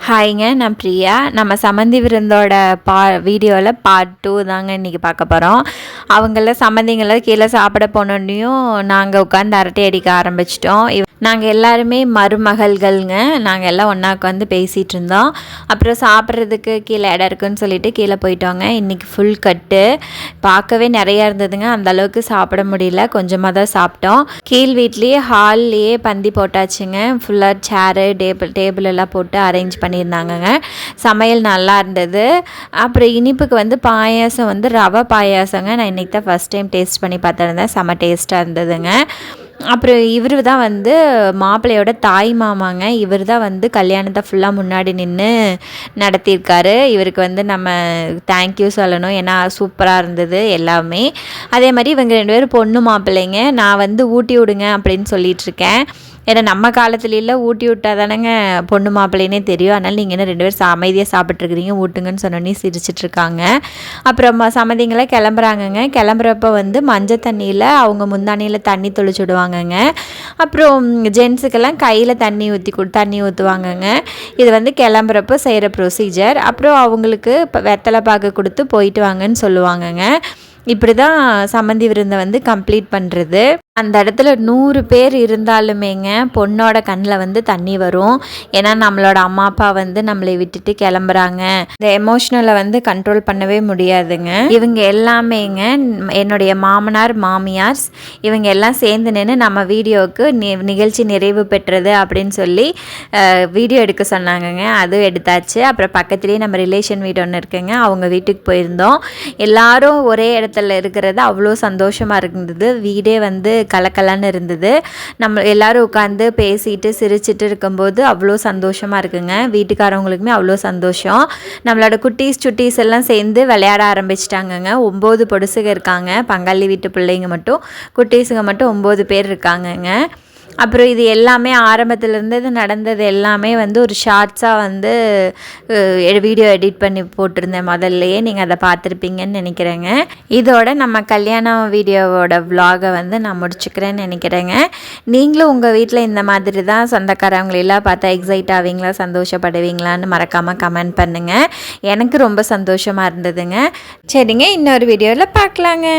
ஹாய்ங்க, நான் பிரியா. நம்ம சம்மந்தி விருந்தோட வீடியோவில் பார்ட் 2 தாங்க இன்றைக்கி பார்க்க போகிறோம். அவங்கள சம்மந்திங்களாம் கீழே சாப்பிட போனோன்னையும் நாங்கள் உட்காந்து அரட்டை அடிக்க ஆரம்பிச்சிட்டோம். நாங்கள் எல்லாருமே மருமகள்கள்ங்க. நாங்கள் எல்லாம் ஒன்றா உட்காந்து பேசிகிட்டு இருந்தோம். அப்புறம் சாப்பிட்றதுக்கு கீழே இடம் இருக்குன்னு சொல்லிட்டு கீழே போயிட்டோங்க. இன்றைக்கி ஃபுல் கட்டு பார்க்கவே நிறையா இருந்ததுங்க. அந்த அளவுக்கு சாப்பிட முடியல, கொஞ்சமாக தான் சாப்பிட்டோம். கீழ் வீட்லேயே ஹால்லேயே பந்தி போட்டாச்சுங்க. ஃபுல்லாக சேரு டேபிள் எல்லாம் போட்டு அரேஞ்ச் பண்ணியிருந்தாங்கங்க. சமையல் நல்லா இருந்தது. அப்புறம் இனிப்புக்கு வந்து பாயாசம் வந்து ரவை பாயாசங்க. நான் இன்றைக்கி தான் ஃபஸ்ட் டைம் டேஸ்ட் பண்ணி பார்த்துருந்தேன். செம்ம டேஸ்ட்டாக இருந்ததுங்க. அப்புறம் இவர் தான் வந்து மாப்பிள்ளையோட தாய் மாமாங்க. இவர் தான் வந்து கல்யாணத்தை ஃபுல்லாக முன்னாடி நின்று நடத்தியிருக்காரு. இவருக்கு வந்து நம்ம தேங்க்யூ சொல்லணும். ஏன்னா சூப்பராக இருந்தது எல்லாமே. அதே மாதிரி இவங்க 2 பேரும் பொண்ணு மாப்பிள்ளைங்க. நான் வந்து ஊட்டி விடுங்க அப்படின்னு சொல்லிகிட்ருக்கேன். ஏன்னா நம்ம காலத்துலலாம் ஊட்டி விட்டால் தானேங்க பொண்ணு மாப்பிள்ளைனே தெரியும். அதனால் நீங்கள் என்ன 2 பேரும் அமைதியாக சாப்பிட்ருக்குறீங்க, ஊட்டுங்கன்னு சொன்னோன்னே சிரிச்சிட்ருக்காங்க. அப்புறம் சம்மந்திங்களாம் கிளம்புறாங்கங்க. கிளம்புறப்ப வந்து மஞ்சள் தண்ணியில் அவங்க முந்தானியில் தண்ணி தொளிச்சு விடுவாங்கங்க. அப்புறம் ஜென்ஸுக்கெல்லாம் கையில் தண்ணி ஊற்றுவாங்கங்க. இது வந்து கிளம்புறப்போ செய்கிற ப்ரொசீஜர். அப்புறம் அவங்களுக்கு இப்போ வெத்தலை பாக்கு கொடுத்து போயிட்டு வாங்கன்னு சொல்லுவாங்கங்க. இப்படி தான் சம்மந்தி விருந்தை வந்து கம்ப்ளீட் பண்ணுறது. அந்த இடத்துல 100 பேர் இருந்தாலுமேங்க பொண்ணோட கண்ணில் வந்து தண்ணி வரும். ஏன்னா நம்மளோட அம்மா அப்பா வந்து நம்மளை விட்டுட்டு கிளம்புறாங்க. இந்த எமோஷ்னலை வந்து கண்ட்ரோல் பண்ணவே முடியாதுங்க. இவங்க எல்லாமேங்க என்னுடைய மாமனார் மாமியார்ஸ் இவங்க எல்லாம் சேர்ந்து நின்று நம்ம வீடியோவுக்கு நிகழ்ச்சி நிறைவு பெற்றது அப்படின்னு சொல்லி வீடியோ எடுக்க சொன்னாங்கங்க. அதுவும் எடுத்தாச்சு. அப்புறம் பக்கத்துலேயே நம்ம ரிலேஷன் வீடு ஒன்று இருக்குங்க. அவங்க வீட்டுக்கு போயிருந்தோம். எல்லாரும் ஒரே இடத்துல இருக்கிறது அவ்வளோ சந்தோஷமாக இருந்தது. வீடே வந்து கலக்கலான்னு இருந்தது. நம்ம எல்லோரும் உட்காந்து பேசிட்டு சிரிச்சிட்டு இருக்கும்போது அவ்வளோ சந்தோஷமாக இருக்குங்க. வீட்டுக்காரவங்களுக்குமே அவ்வளோ சந்தோஷம். நம்மளோட சுட்டீஸ் எல்லாம் சேர்ந்து விளையாட ஆரம்பிச்சிட்டாங்கங்க. 9 பொடுசுங்க இருக்காங்க. பங்காளி வீட்டு பிள்ளைங்க மட்டும், குட்டீஸுங்க மட்டும் 9 பேர் இருக்காங்கங்க. அப்புறம் இது எல்லாமே ஆரம்பத்துலேருந்து இது நடந்தது எல்லாமே வந்து ஒரு ஷார்ட்ஸாக வந்து வீடியோ எடிட் பண்ணி போட்டிருந்தேன் முதல்லையே. நீங்கள் அதை பார்த்துருப்பீங்கன்னு நினைக்கிறேங்க. இதோட நம்ம கல்யாண வீடியோவோட விலாகை வந்து நான் முடிச்சுக்கிறேன்னு நினைக்கிறேங்க. நீங்களும் உங்கள் வீட்டில் இந்த மாதிரி தான் சொந்தக்காரவங்களெல்லாம் பார்த்தா எக்ஸைட் ஆவீங்களா, சந்தோஷப்படுவீங்களான்னு மறக்காமல் கமெண்ட் பண்ணுங்கள். எனக்கு ரொம்ப சந்தோஷமாக இருந்ததுங்க. சரிங்க, இன்னொரு வீடியோவில் பார்க்கலாங்க.